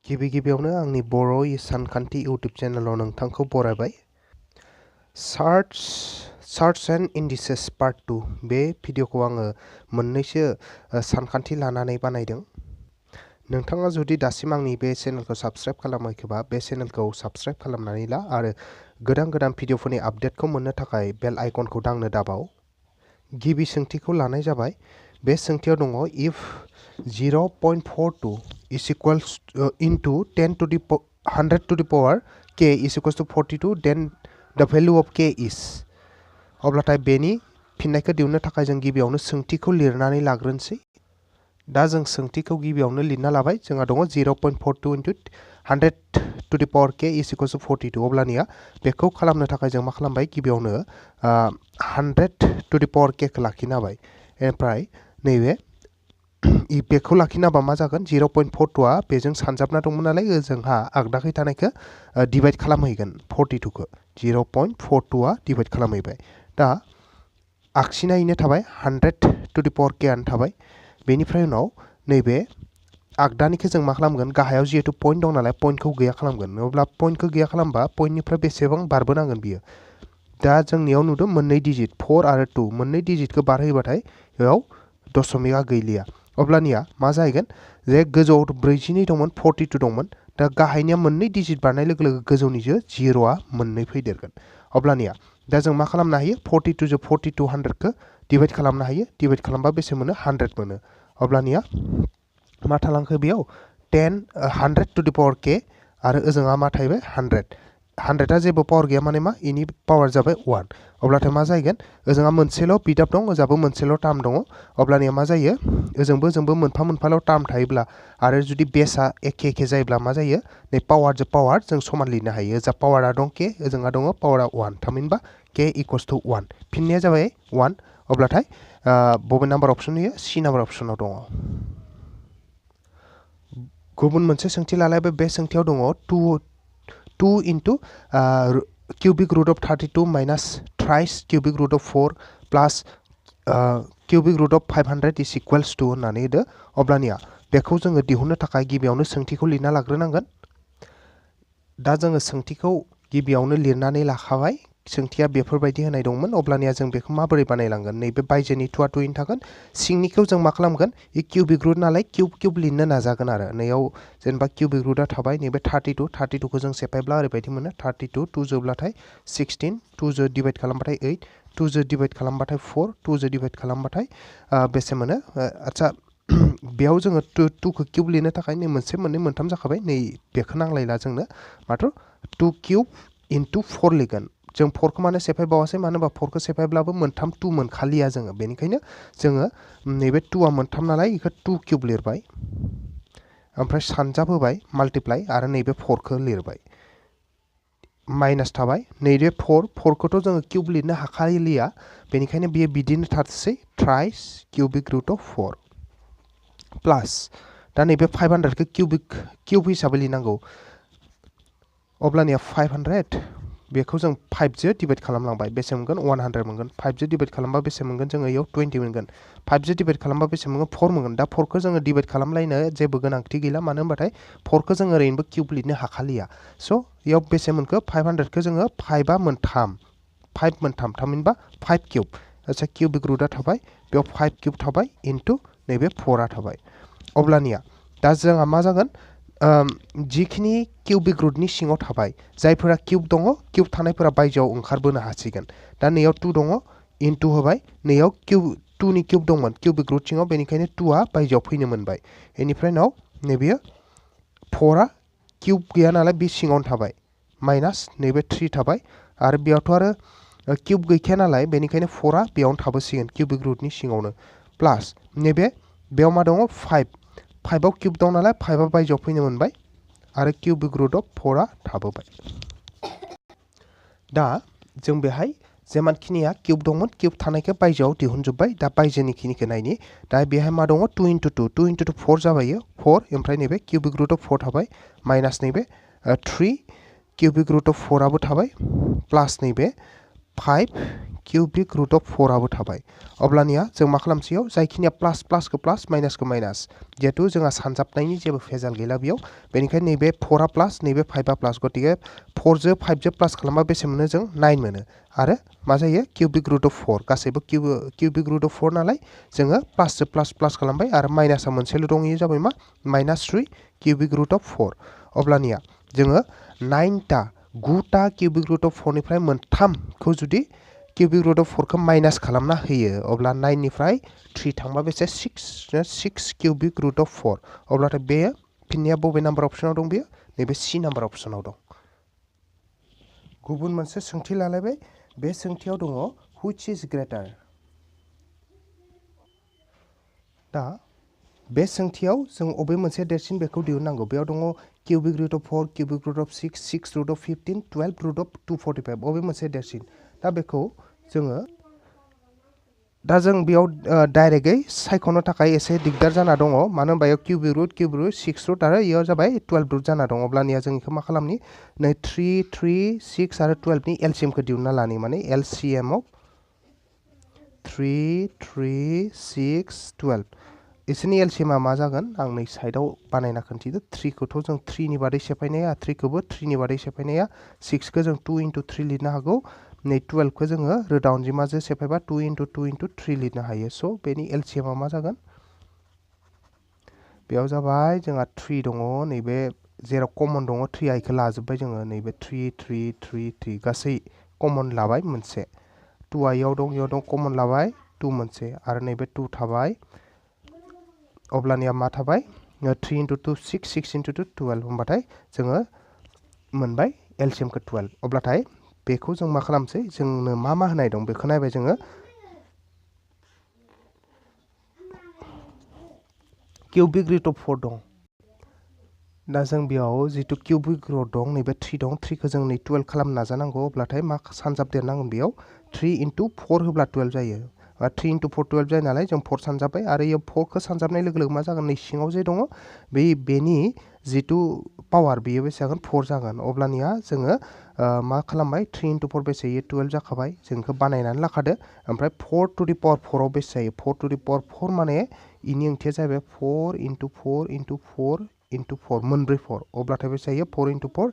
गिबियावनो आंनि बर' सानखान्थि इउट्यूब चेनेलाव नोंथांखौ बरायबाय। Surds and Indices PART-2 बे भिडिअखौ आङो मोननैसो सानखान्थि लानानै बानायदों। नोंथाङा जुदि दासिम आंनि बे चेनेलखौ साबस्क्राइब खालामाखैबा बे चेनेलखौ साबस्क्राइब खालामनानै ला आरो गोदान भिडिअफोरनि आपडेटखौ मोननो थाखाय बेल आइकनखौ दांनो दाबाव। गिबि सोंथिखौ लानाय जाबाय। बे सोंथियाव दङ if 0.42 is equals into 10 to the 100 to the power k is equals to 42 then the value of k is। अब्लाथाय बेनि फिननायखौ दिहुननो थाखाय जों गिबियावनो सोंथिखौ लिरनानै लाग्रोनोसै। दा जों सोंथिखौ गिबियावनो लिरना लाबाय। जोंहा दङ 0.42 into 100 to the power k is equals to 42। अब्लानिया बेखौ खालामनो थाखाय जों मा खालामबाय, गिबियावनो 100 to the power k खौ लाखिनो हाबाय। ओमफ्राय नैबे बेखौ लाखिनो हाबा मा जागोन, 0.42 आ बेजों सानजाबना दंमोन नालाय जोंहा आगदाखै थानायखौ डिभाइड खालामहैगोन 42 खौ। 0.42 आ डिभाइड खालामहैबाय। दा आगसिनायैनो थाबाय 100 to the power k आनो थाबाय। बेनिफ्राय उनाव नैबे आगदानिखौ जों मा खालामगोन, गाहायाव जिहेतु पइन्ट दं नालाय पइन्टखौ गैया खालामगोन। अब्ला पइन्टखौ गैया खालामबा पइन्टनिफ्राय बेसेबां बारबोनांगोन बियो। दा जोंनियाव नुदों मोननै डिजिट 4 आरो 2 मोननै डिजिटखौ बारहोयोबाथाय बेयाव दशमिकआ गैलिया। अब्लानिया मा जाहैगोन, जे गोजौआव 42 दंमोन 42 दंमोन। दा गाहायनिया मोननै डिजिट बारनाय लोगो लोगो गोजौनिजों 0आ मोननै फैदेरगोन। अब्लानिया दा जों मा खालामनो हायो, 42 जों 42 100खौ डिभाइड खालामनो हायो। डिभाइड खालामबा बेसे मोनो, 100 मोनो। अब्लानिया मा थालांखो बेयाव 100 to the power k आरो ओजोंहा मा थाहैबाय 100 आ जेबो पावार गैया माने मा, इनि पावार जाबाय 1। अब्लाथाय मा जाहैगोन, ओजोंहा मोनसेल' बिदाब दं, ओजाबो मोनसेल' टार्म दङ। अब्लानिया मा जायो, ओजोंबो मोनफा मोनफाल' टार्म थायोब्ला आरो जुदि बेसआ एखे जायोब्ला मा जायो, नै पावारजों पावार जों समान लिरनो हायो। ओजा पावारा दं k, ओजोंहा दङ पावारा 1, थामहिनबा k इक्वल्स टु 1। फिननाया जाबाय 1। अब्लाथाय बबे नाम्बार अप्सन होयो, सी नाम्बार अप्सनाव दङ। गुबुन मोनसे सोंथि लालायबाय। बे सोंथियाव दङ 2 into cubic root of 32 minus thrice cubic root of 4 plus cubic root of 500 is equals to होननानै होदो। अब्लानिया बेखौ जोङो दिहुननो थाखाय गिबियावनो सोंथिखौ लिरना लाग्रोनांगोन। दा जोङो सोंथिखौ गिबियावनो लिरनानै लाखाबाय। सोंथिया बेफोरबायदि होनाय दंमोन। अब्लानिया जों बेखौ माबोरै बानायलांगोन, नैबे बायजोनि 2 आ 2 इन थागोन। सिंनिखौ जों मा खालामगोन, इ किउबिक रुट नालाय किउब लिरनो नाजागोन आरो। नैयाव जेनेबा किउबिक रुटआ थाबाय, नैबे 32 खौ जों सेफायब्ला ओरैबायदि मोनो 32 2 जोब्लाथाय 16, 2 जो डिभाइड खालामबाथाय 8, 2 जो डिभाइड खालामबाथाय 4, 2 जो डिभाइड खालामबाथाय बेसे मोनो। आच्छा बेयाव जोङो 2 खौ किउब लिरनो थाखाय नै मोनसे मोननै मोनथाम जाखाबाय। नै बेखौ नांलायला जोंनो, मात्र 2 किउब इनटु 4 लिरगोन। जों 4 खौ मानो सेफायबावासै, मानो होनबा 4 खौ सेफायब्लाबो मोनथाम 2 मोनखालिया जोङो। बेनिखायनो जोङो नैबे 2 आ मोनथाम नालाय बेखौ 2 किउब लिरबाय। ओमफ्राय सानजाब होबाय माल्टिप्लाइ आरो नैबे 4 खौ लिरबाय। माइनास थाबाय। नैबे 4 खौथ' जोङो किउब लिरनो हाखालिया। बेनिखायनो बेयो बिदिनो थारसै थ्राइस किउबिक रुट अफ 4 प्लास। दा नैबे 500 खौ किउब हिसाबै लिरनांगौ। अब्लानिया 500 बेखौ जों 5 जो डिभाइड खालामलांबाय। बेसे मोनगोन, 100 मोनगोन। 5 जो डिभाइड खालामबा बेसे मोनगोन, जोङो इयाव 20 मोनगोन। 5 जो डिभाइड खालामबा बेसे मोनगोन, 4 मोनगोन। दा 4 खौ जोङो डिभाइड खालामलायनो जेबो गोनांथि गैला, मानो होनबाथाय 4 खौ जों ओरैनोबो किउब लिरनो हाखालिया। स' इयाव बेसे मोनखो, 500 खौ जोङो 5 आ मोनथाम, थामहिनबा 5 किउब। आच्छा किउबिक रुटआ थाबाय, बेयाव 5 किउब थाबाय इनटु नैबे 4 आ थाबाय। अब्लानिया दा जोंहा मा जागोन, जिखिनि किउबिक रुटनि सिङाव थाबाय, जायफोरा किउब दङ, किउब थानायफोरा बायजोआव ओंखारबोनो हासिगोन। दा नैयाव 2 दङ, इनटु होबाय। नैयाव 2 नि किउब दंमोन किउबिक रुट सिङाव, बेनिखायनो 2 आ बायजोआव फैनो मोनबाय। बेनिफ्राय उनाव नैबेयो 4 आ किउब गैया नालाय बे सिङावनो थाबाय। माइनास नैबे 3 थाबाय। आरो बेयावथ' आरो किउब गैखाया नालाय, बेनिखायनो 4 आ बेयावनो थाबोसिगोन किउबिक रुटनि सिङावनो। प्लास नैबे बेयाव मा दङ, 5 आव किउब दं नालाय 5 आ बायजोआव फैनो मोनबाय। आरो किउबिक रुट अफ 4 आ थाबोबाय। दा जों बेहाय जेमानखिनिया किउब दंमोन, किउब थानायखौ बायजोआव दिहुनजोब्बाय। दा बायजोनि खिनिखौ नायनि। दा बेहाय मा दङ, 2 इनटु 2 इनटु 2 4 जाबाय 4। ओमफ्राय नैबे किउबिक रुट अफ 4 थाबाय। माइनास नैबे 3 किउबिक रुट अफ 4 आबो थाबाय। प्लास नैबे 5 cubic root of 4 आबो थाबाय अब्लानिया जों मा खालामसैयाव जायखिनिया प्लास प्लासखौ प्लास माइनासखौ माइनास जेहेतु जोंहा सानजाबनायनि जेबो फेजाल गैला बेयाव बेनिखायनो नैबे 4 आ प्लास नैबे 5 आ प्लास गतिके 4 जो 5 जो प्लास खालामबा बेसे मोनो जों 9 मोनो आरो मा जायो cubic root of 4 गासैबो cubic root of 4 नालाय जोङो प्लास जो प्लास प्लास खालामबाय आरो माइनासा मोनसेल' दं इयो जाबाय मा -3 cubic root of 4 अब्लानिया जोङो 9 ता 9 ता cubic root of 4 निफ्राय मोनथामखौ जुदि cubic root of 4 खौ माइनास खालामना होयो अब्ला 9 निफ्राय 3 थांबा बेसे 6 cubic root of 4 अब्लाथाय बे फिननिया बबे नाम्बार अपसनाव दं बेयो नैबे सी नाम्बार अपसनाव दं गुबुन मोनसे सोंथि लालायबाय बे सोंथियाव दङ which is greater दा बे सोंथियाव जों अबे मोनसे देरसिन बेखौ दिहुननांगौ बेयाव दङ cubic root of 4 cubic root of 6 6 root of 15 12 root of 245 अबे मोनसे देरसिन दा बेखौ जोङो दा जों बेयाव डाइरेक्टयै सायख'नो थाखाय एसे दिगदार जाना दङ मानो होनबा cubic root 6 root आरो इयाव जाबाय 12 root जाना दं अब्लानिया जों इखौ मा खालामनि नै 3 3 6 आरो 12 नि एलसीएम खौ दिहुनना लानि माने एलसीएम अफ 3 3 6 12 इसोरनि एलसीएम मा जागोन आं नै साइडआव बानायना खोन्थिदो 3 खौथ' जों 3 नि बादै सेफायनाया 3 खौबो 3 नि बादै सेफायनाया 6 खौ जों 2 * 3 लिरनो हागौ नै 12 खौ जोङो रोदा अनजिमाजों सेफायबा 2 * 2 * 3 लिरनो हायो स' बेनि एलसीएम मा जागोन बेयाव जाबाय जोंहा 3 दङ नैबे जेराव कमन दङ 3 आ इखौ लाजोबबाय जोङो नैबे 3 3 3 3 गासै कमन लाबाय मोनसे 2 आ इयाव दं कमन लाबाय 2 मोनसे आरो नैबे 2 थाबाय अब्लानिया मा थाबाय 3 * 2 6 6 * 2 12 होमबाथाय जोङो मोनबाय एलसीएम खौ 12 अब्लाथाय बेखौ जों मा खालामसै जोंनो मा मा होनाय दं बेखौ नायबाय जोङो cubic root of 4 दं दा जों बेयाव जितु cubic root दं नैबे 3 दं 3 खौ जों नै 12 खालामनो नाजानांगौ अब्लाथाय मा सानजाबदेरनांगोन बेयाव 3 * 4 होब्ला 12 जायो 3 * 4 12 जायो नालाय जों 4 सानजाबबाय आरो इयाव 4 खौ सानजाबनाय लोगो लोगो मा जागोन नै सिङाव जे दङ बेनि जितु पावार बेयो बेसे जागोन 4 जागोन अब्लानिया जोङो मा खालामबाय 3 * 4 बेसे 12 जाखाबाय जों इखौ बानायनानै लाखादो ओमफ्राय 4 to the power 4 आव बेसे जायो 4 to the power 4 माने इनि ओंथिया जाबाय 4 * 4 * 4 * 4 मोनब्रै 4 अब्लाथाय बेसे जायो 4 * 4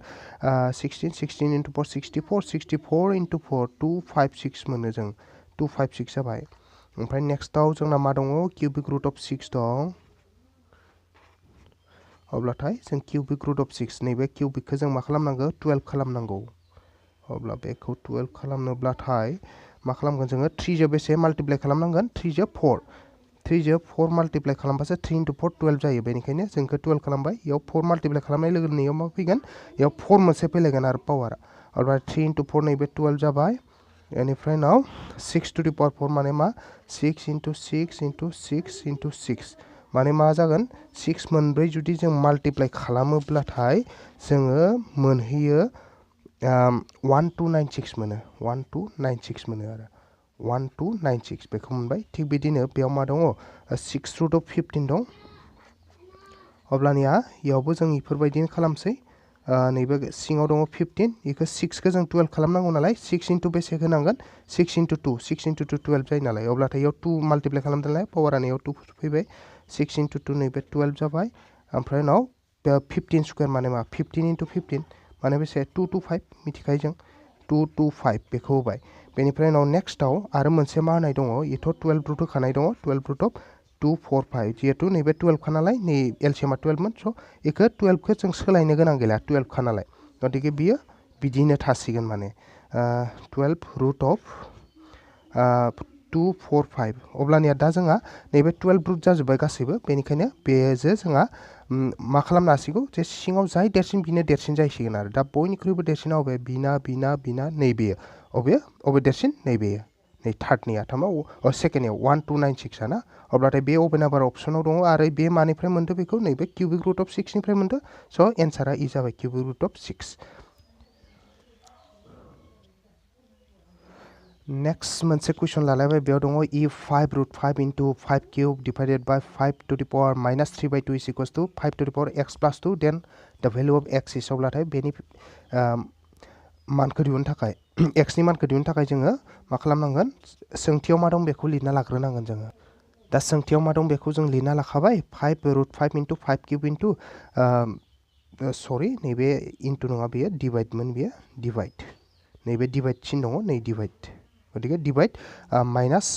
16 16 * 4 64 64 * 4 256 मोनो जों 256 जाबाय ओमफ्राय नेक्स्टआव जोंना मा दङ cubic root of 6 दं अब्लाथाय जों cubic root of 6 नैबे cubic खौ जों मा खालामनांगौ 12 खालामनांगौ अब्ला बेखौ 12 खालामनोब्लाथाय मा खालामगोन जोङो 3 जो बेसे माल्टिप्लाइ खालामनांगोन 3 जो 4 3 जो 4 माल्टिप्लाइ खालामबासो 3 * 4 12 जायो बेनिखायनो जों इखौ 12 खालामबाय इयाव 4 माल्टिप्लाइ खालामनाय लोगो लोगो इयाव मा फैगोन इयाव 4 मोनसे फैलायगोन आरो पावारा अब्ला 3 * 4 नैबे 12 जाबाय बेनिफ्राय नाव 6 to the power 4 माने मा 6 * 6 * 6 * 6 माने मा जागोन 6 मोनब्रै जुदि जों माल्टिप्लाइ खालामोब्लाथाय जोङो मोनहैयो 1296 मोनो 1296 मोनो आरो 1296 बेखौ मोनबाय थिग बिदिनो बेयाव मा दङ 6 root of 15 दं अब्लानिया इयावबो जों इफोरबायदिनो खालामसै नैबे सिङाव दङ 15 इखौ 6 खौ जों 12 खालामनांगौ नालाय 6 * बेसे होनांगोन 6 * 2 6 * 2 12 जायो नालाय अब्लाथाय इयाव 2 माल्टिप्लाइ खालामदों नालाय पावारा इयाव 2 फैबाय 6 * 2 नैबे 12 जाबाय ओमफ्राय उनाव 15 स्क्वायर माने मा 15 * 15 माने बेसे 225 मिथिखायो जों 225 बेखौ होबाय बेनिफ्राय उनाव नेक्स्टआव आरो मोनसे मा होनाय दङ इथ' 12 रुट होखानाय दङ 12 रुट अफ 245 जिहेतु नैबे 12 खा नालाय नै एलसीएम 12 मोन स' इखौ 12 खौ जों सोलायनो गोनां गैला 12 खा नालाय गतिके बियो बिदिनो थासिगोन माने 12 रुट अफ 245 अब्लानिया दा जोंहा नैबे 12 रुट जाजोब्बाय गासैबो बेनिखायनो बेजो जोंहा मा खालामनो हासिगौ जे सिङाव जाय देरसिन बिनो देरसिन जाहैसिगोन आरो दा बयनिख्रुइबो देरसिना अबे बिना नैबेयो अबे देरसिन नैबेयो नै थार्डनिया थामाव सेकेन्डनियाव 1296 ना अब्लाथाय बे अबे नाम्बार अपसनाव दङ आरो बे मानिफ्राय मोन्दों बेखौ नैबे cubic root of 6 निफ्राय मोन्दों स' एन्सारा इ जाबाय cubic root of 6 नेक्स्ट मोनसे कुइसन लालायबाय बेयाव दङ if 5 root 5 into 5 cube divided by 5 to the power -3/2 is equals to 5 to the power x plus 2 then the value of x is अब्लाथाय बेनि मानखौ दिहुननो थाखाय x नि मानखौ दिहुननो थाखाय जोङो मा खालामनांगोन सोंथियाव मा दं बेखौ लिरना लाग्रोनांगोन जोङो दा सोंथियाव मा दं बेखौ जों लिरना लाखाबाय 5√5 into 5 cube into सरि नैबे इनटु नङा बेयो डिवाइडमोन बेयो डिवाइड नैबे डिवाइड सिन दङ नै डिवाइड गतिके divide minus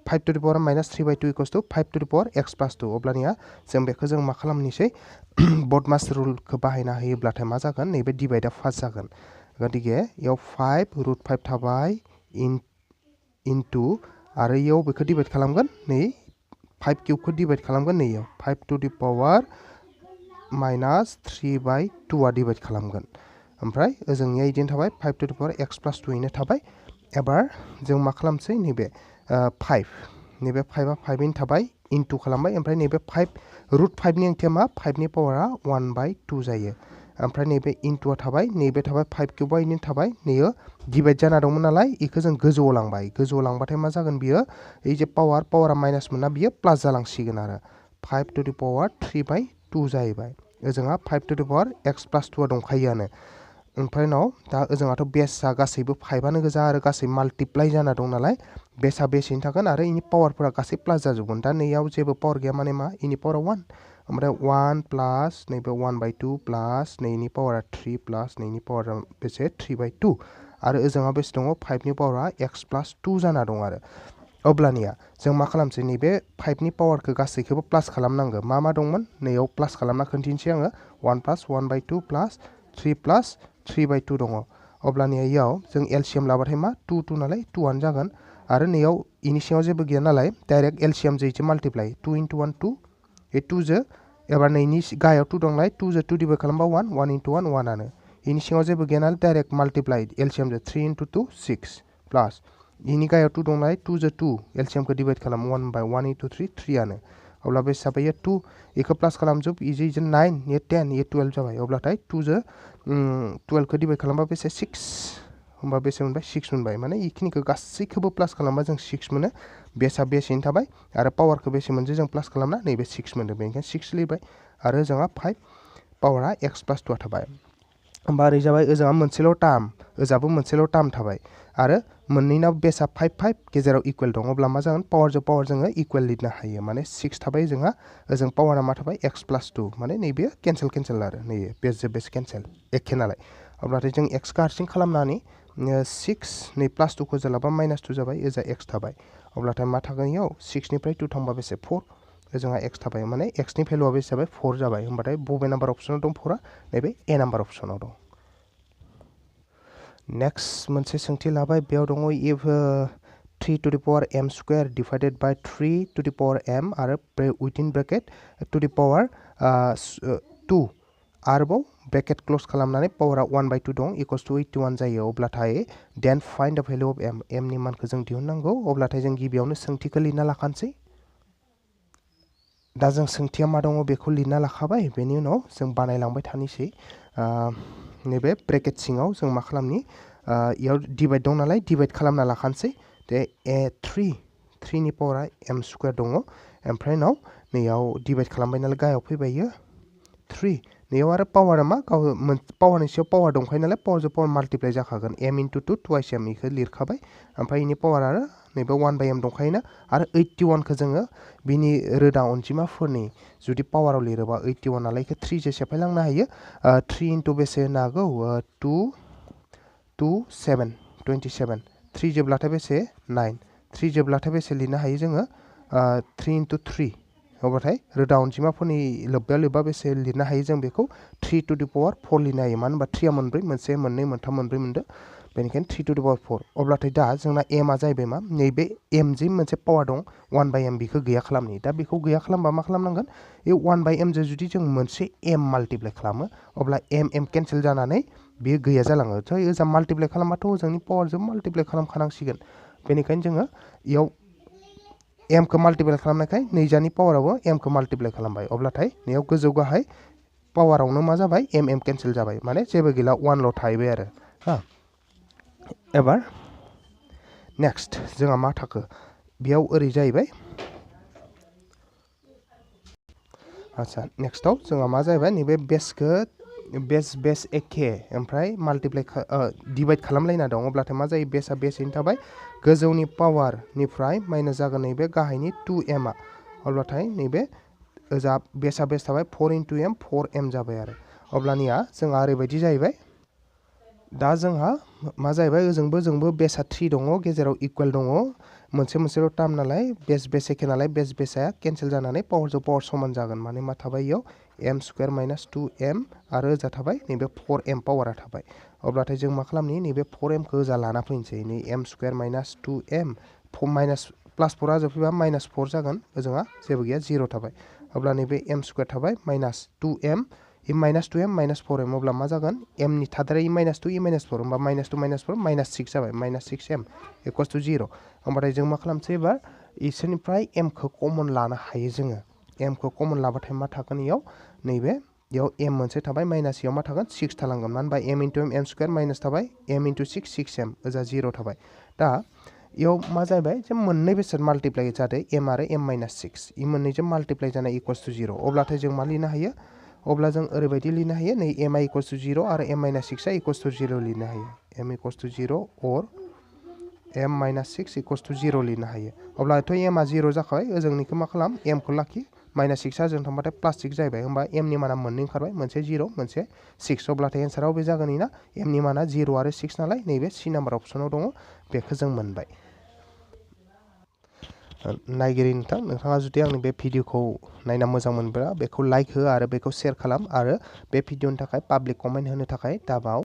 5 to the power minus 3/2 equals to 5 to the power x plus 2 अब्लानिया जों बेखौ जों मा खालामनिसै बडमास रुलखौ बाहायना होयोब्लाथाय मा जागोन नैबे डिवाइडआ फार्स्ट जागोन गतिके याव 5√5 थाबाय इनटु आरो याव बेखौ डिवाइड खालामगोन नै 5 क्यूबखौ डिवाइड खालामगोन नै याव 5 to the power minus 3/2 आ डिवाइड खालामगोन ओमफ्राय ओजोंनिया इदिनो थाबाय 5 to the power x plus 2 इनो थाबाय एबार जों मा खालामसै नैबे 5 नैबे 5 आ 5 इन थाबाय इनटु खालामबाय ओमफ्राय नैबे 5√5 नि ओंथिया मा 5 नि पावारा 1/2 जायो ओमफ्राय नैबे इनटुआ थाबाय नैबे थाबाय 5 क्यूबआ इनो थाबाय नैयो डिवाइड जाना दंमोन नालाय इखौ जों गोजौआव लांबाथाय मा जागोन बियो ए जे पावारा माइनास मोनना बियो प्लास जालांसिगोन आरो 5 to the power 3/2 जाहैबाय ओजोंहा 5 to the power x plus 2 आ दंखायोआनो ओमफ्राय उनाव दा ओजोंहाथ' बेसआ गासैबो 5 आनो गोजा आरो गासै माल्टिप्लाइ जाना दं नालाय बेसआ बेसेनि थागोन आरो इनि पावारफोरा गासै प्लास जाजोबगोन दा नैयाव जेबो पावार गैया माने मा इनि पावारा 1 ओमफ्राय 1 प्लास नैबे 1/2 प्लास नैनि पावारा 3 प्लास नैनि पावारा बेसे 3/2 आरो ओजोंहा बेसे दङ 5 नि पावारा x plus 2 जाना दं आरो अब्लानिया जों मा खालामसै नैबे 5 नि पावारखौ गासैखौबो प्लास खालामनांगौ मा दंमोन नैयाव प्लास खालामना खोन्थिनोसै आङो 1 प्लास 1/2 प्लास 3 प्लास 3/2 दङ अब्लानिया याव जों एलसीएम लाबाथाय मा 2 2 नालाय 2 आनो जागोन आरो नैयाव इनि सिङाव जेबो गैया नालाय डाइरेक्ट एलसीएम जों माल्टिप्लाइ 2 into 1 2 ए 2 जो एबार नैनि गाहायाव 2 दंलाय 2 जो 2 डिवाइड खालामबा 1 1 into 1 1 आनो इनि सिङाव जेबो गैया नालाय डाइरेक्ट माल्टिप्लाइ एलसीएम जो 3 into 2 6 प्लास इनि गाहायाव 2 दंलाय 2 जो 2 एलसीएम को डिवाइड खालाम 1/1 into 3 3 आनो अब्ला बे जाबाय 2 इखौ प्लास खालामजोब इजो 9 ये 10 ये 12 जाबाय अब्लाथाय 2 जो 12 को डिवाइड खालामबा बेसे 6 होमबा बेसे मोनबाय 6 मोनबाय माने इखिनिखौ गासैखौबो प्लास खालामबा जों 6 मोनो बेसआ बेसेनि थाबाय आरो पावारखौ बेसे मोनसे जों प्लास खालामना नैबे 6 मोनदों बेनिखायनो 6 लिरबाय आरो जोंहा 5 पावारा x plus 2 थाबाय होमबा ओरै जाबाय ओजोंहा मोनसेल' टार्म ओजाबो मोनसेल' टार्म थाबाय आरो मोननैनाव बेसआ 5 5 गेजेराव इकुवेल दं अब्ला मा जागोन पावार जोङो इकुवेल लिरनो हायो माने 6 थाबाय जोंहा ओजों पावारा मा थाबाय x plus 2 माने नैबे केन्सेल आरो नैबे बेस केन्सेल एखे नालाय अब्लाथाय जों x खौ हारसिं खालामनानै 6 नै प्लास 2 खौ जलाबा -2 जाबाय ओजा x थाबाय अब्लाथाय मा थागोन इयाव 6 निफ्राय 2 थांबा बेसे 4 ओजोंहा x थाबाय माने x नि भेलुआ बेसे जाबाय 4 जाबाय होमबाथाय बबे नाम्बार अपसनाव दं 4आ नैबे ए नाम्बार अपसनाव दं नेक्स्ट मोनसे सोंथि लाबाय बेयाव दङ if 3 to the power m square divided by 3 to the power m आरो within bracket to the power 2 आरोबाव ब्रेकेट क्लोज खालामनानै पावारा 1/2 दं इक्वल्स टु 81 जायो अब्लाथाय देन फाइन्ड द भेल्यू अफ m नि मानखौ जों दिहुननांगौ अब्लाथाय जों गिबियावनो सोंथिखौ लिरना लाखानोसै दा जों सोंथिया मा दङ बेखौ लिरना लाखाबाय बेनि उनाव जों बानायलांबाय थानोसै नैबे ब्रेकेट सिङाव जों मा खालामनि इयाव डिवाइड दं नालाय डिवाइड खालामना लाखानोसै दे 3 नि पावारा m स्क्वायर दङ ओमफ्राय उनाव नैयाव डिवाइड खालामबाय नालाय गाहायाव फैबाय 3 नैयाव आरो पावारा मा गाव पावारनि सायाव पावार दंखायो नालाय पावारजों पावार माल्टिप्लाइ जाखागोन m into 2 twice m इखौ लिरखाबाय ओमफ्राय इनि पावार आरो नैबे 1/m दंखायोना आरो 81 खौ जोङो बिनि रोदा अनजिमाफोरनि जुदि पावाराव लिरोबा 81 नालाय इखौ 3 जो सेफायलांनो हायो 3 into बेसे होनो हागौ 2 7 27 3 जोब्लाथाय बेसे 9 3 जोब्लाथाय बेसे लिरनो हायो जोङो 3 into 3 अब्लाथाय रोदा अनजिमाफोरनि लोब्बा बेसे लिरनो हायो जों बेखौ 3 to the power 4 लिरनो हायो मानो होनबा 3 आ मोनब्रै मोनसे मोननै मोनथाम मोनब्रै मोनदो बेनिखायनो 3 to the power 4 अब्लाथाय दा जोंना m आ जाहैबाय मा नैबे m जे मोनसे पावार दं 1/m बेखौ गैया खालामनि दा बेखौ गैया खालामबा मा खालामनांगोन ए 1/m जो जुदि जों मोनसे m माल्टिप्लाइ खालामो अब्ला m केन्सेल जानानै बेयो गैया जालाङो थ' ओजा माल्टिप्लाइ खालामबाथ' जोंनि पावारजों माल्टिप्लाइ खालामखानांसिगोन बेनिखायनो जोङो इयाव m खौ माल्टिप्लाइ खालामनायखाय नैजानि पावारावबो m खौ माल्टिप्लाइ खालामबाय अब्लाथाय नैयाव गोजौ गाहाय पावारावनो मा जाबाय m केन्सेल जाबाय माने जेबो गैला 1 ल' थाहैबाय आरो हा एबार नेक्स्ट जोंहा मा थाखो बेयाव ओरै जाहैबाय आच्छा नेक्स्टआव जोंहा मा जाहैबाय नैबे बेसखौ बेस एखे ओमफ्राय माल्टिप्लाइ डिभाइड खालामलायना दं अब्लाथाय मा जायो बेसआ बेसैनो थाबाय गोजौनि पावारनिफ्राय माइनास जागोन नैबे गाहायनि 2m अब्लाथाय नैबे ओजा बेसआ बेस थाबाय 4 × m 4m जाबाय आरो अब्लानिया जोंहा ओरैबायदि जाहैबाय दा जोंहा मा जाहैबाय ओजोंबो बेसआ 3 दङ गेजेराव इकुवेल दङ मोनसेल' टार्म नालाय बेस एखे नालाय बेसआ केन्सेल जानानै पावारजों पावार समान जागोन माने मा थाबाय इयाव m² - 2m आरो ओजा थाबाय नैबे 4m पावारा थाबाय अब्लाथाय जों मा खालामनि नैबे 4m खौ ओजा लाना फैनोसै नै m² - 2m माइनास प्लास 4 आ जोबफैबा -4 जागोन ओजोंहा जेबो गैया 0 थाबाय अब्ला नैबे m² थाबाय -2m -2m -4m अब्ला मा जागोन m नि थादेरै -2 -4 होमबा -2 -4 -6 जाबाय -6m = 0 होमबाथाय जों मा खालामसै एबार इसोरनिफ्राय m खौ कमन लानो हायो जोङो m खौ कमन लाबाथाय मा थागोन इयाव नैबे इयाव m मोनसे थाबाय माइनास इयाव मा थागोन 6 थालांगोन मानो होनबा m × m² माइनास थाबाय m × 6 6m ओजा 0 थाबाय दा इयाव मा जाबाय जे मोननै बेसाद माल्टिप्लाइ जादों m आरो m - 6 इ मोननैजों माल्टिप्लाइ जानाय = 0 अब्लाथाय जों मा लिरनो हायो अब्ला जों ओरैबायदि लिरनो हायो नै m = 0 आरो m - 6 = 0 लिरनो हायो m = 0 or m - 6 = 0 लिरनो हायो अब्लाथ' m आ 0 जाखाबाय ओजोंनिखौ मा खालाम m खौ लाखि -6 आ जों थांबाथाय +6 जाहैबाय होमबा m नि माना मोननै ओंखारबाय मोनसे 0 मोनसे 6 अब्लाथाय एन्सारा बबे जागोन इना m नि माना 0 आरो 6 नालाय नैबे c नाम्बार अपसनाव दङ बेखौ जों मोनबाय नायगिरि नोंथाङा जुदि आंनि बे भिडिअखौ नायना मोजां मोनब्ला बेखौ लाइक हो आरो बेखौ शेयार खालाम आरो बे भिडिअनि थाखाय पाब्लिक कमेन्ट होनो थाखाय दाबाव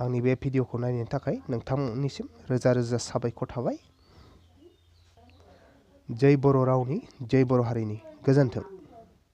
आंनि बे भिडिअखौ नायनायनि थाखाय नोंथांनिसिम रोजा रोजा साबायखर थाबाय जय बर' रावनि जय बर' हारिनि गोजोन्थों।